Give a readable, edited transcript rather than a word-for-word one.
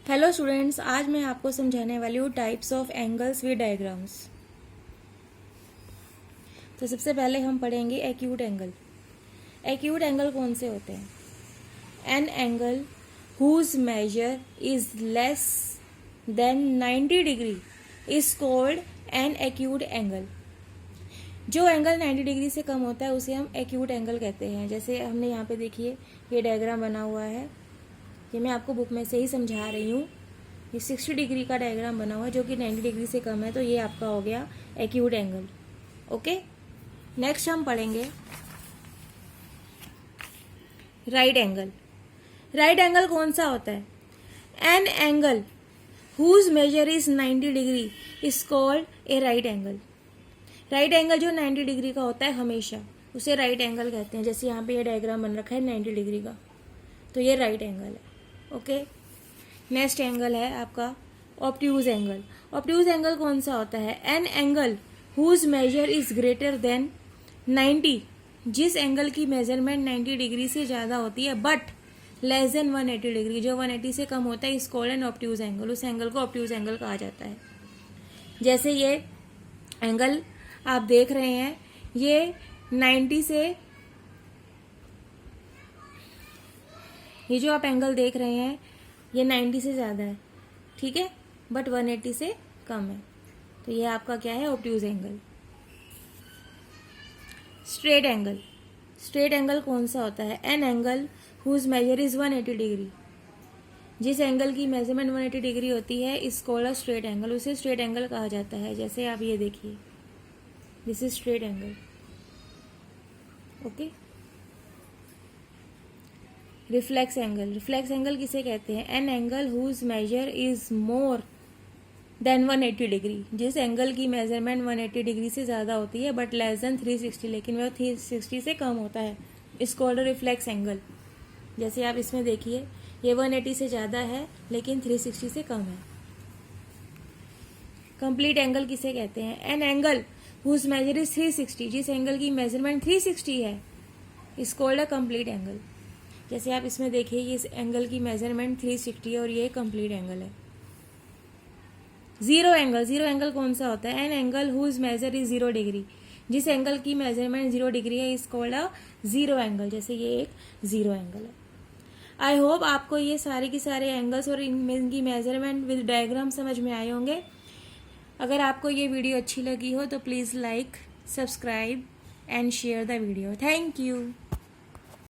Hello students, आज मैं आपको समझाने वाली हूँ types of angles with diagrams. तो सबसे पहले हम पढ़ेंगे एक्यूट एंगल। एक्यूट एंगल कौन से होते हैं? An angle whose measure is less than 90 degree is called an acute angle. जो एंगल 90 डिग्री से कम होता है उसे हम एक्यूट एंगल कहते हैं। जैसे हमने यहाँ पे देखिए ये डायग्राम बना हुआ है, ये मैं आपको बुक में से ही समझा रही हूँ। ये 60 डिग्री का डायग्राम बना हुआ है जो कि 90 डिग्री से कम है, तो ये आपका हो गया एक्यूट एंगल। ओके, नेक्स्ट हम पढ़ेंगे राइट एंगल। राइट एंगल कौन सा होता है? An angle whose measure is 90 degree is called a right angle. Right angle जो 90 डिग्री का होता है हमेशा, उसे राइट एंगल कहते हैं। जैसे यहाँ पे ये डायग्राम बन रखा है 90 डिग्री का, तो ये राइट एंगल है। ओके, नेक्स्ट एंगल है आपका ऑब्ट्यूज एंगल। ऑब्ट्यूज एंगल कौन सा होता है? An angle whose measure is greater than 90, जिस एंगल की मेजरमेंट 90 डिग्री से ज़्यादा होती है बट लेस देन 180 डिग्री, जो 180 से कम होता है, is called an obtuse angle. उस एंगल को ऑब्ट्यूज एंगल कहा जाता है। जैसे ये एंगल आप देख रहे हैं, ये 90 से, ये जो आप एंगल देख रहे हैं ये 90 से ज़्यादा है, ठीक है, बट 180 से कम है, तो ये आपका क्या है? Obtuse angle. Straight angle. Straight angle कौन सा होता है? An angle whose measure is 180 degree, जिस एंगल की मेजरमेंट 180 डिग्री होती है is called a straight angle. उसे स्ट्रेट एंगल कहा जाता है। जैसे आप ये देखिए, this is straight angle. Okay, reflex angle. Reflex angle किसे कहते हैं? An angle whose measure is more than 180 degree, जिस एंगल की मेजरमेंट 180 डिग्री से ज़्यादा होती है बट लेस देन 360, लेकिन वह 360 से कम होता है, इस कॉल्ड रिफ्लेक्स एंगल। जैसे आप इसमें देखिए, ये 180 से ज़्यादा है लेकिन 360 से कम है। कंप्लीट एंगल किसे कहते हैं? An angle whose measure is 360, जिस एंगल की मेजरमेंट 360 है, is called a complete angle. जैसे आप इसमें देखिए, ये इस एंगल की मेजरमेंट 360 है और ये कंप्लीट एंगल है। Zero angle. जीरो एंगल कौन सा होता है? An angle whose measure is 0 degree, जिस एंगल की मेजरमेंट 0 डिग्री है, is called a zero angle. जैसे ये एक जीरो एंगल है। आई होप आपको ये सारे के सारे एंगल्स और इनकी मेजरमेंट विद डायग्राम समझ में आए होंगे। अगर आपको ये वीडियो अच्छी लगी हो तो please like, subscribe and share the video. Thank you.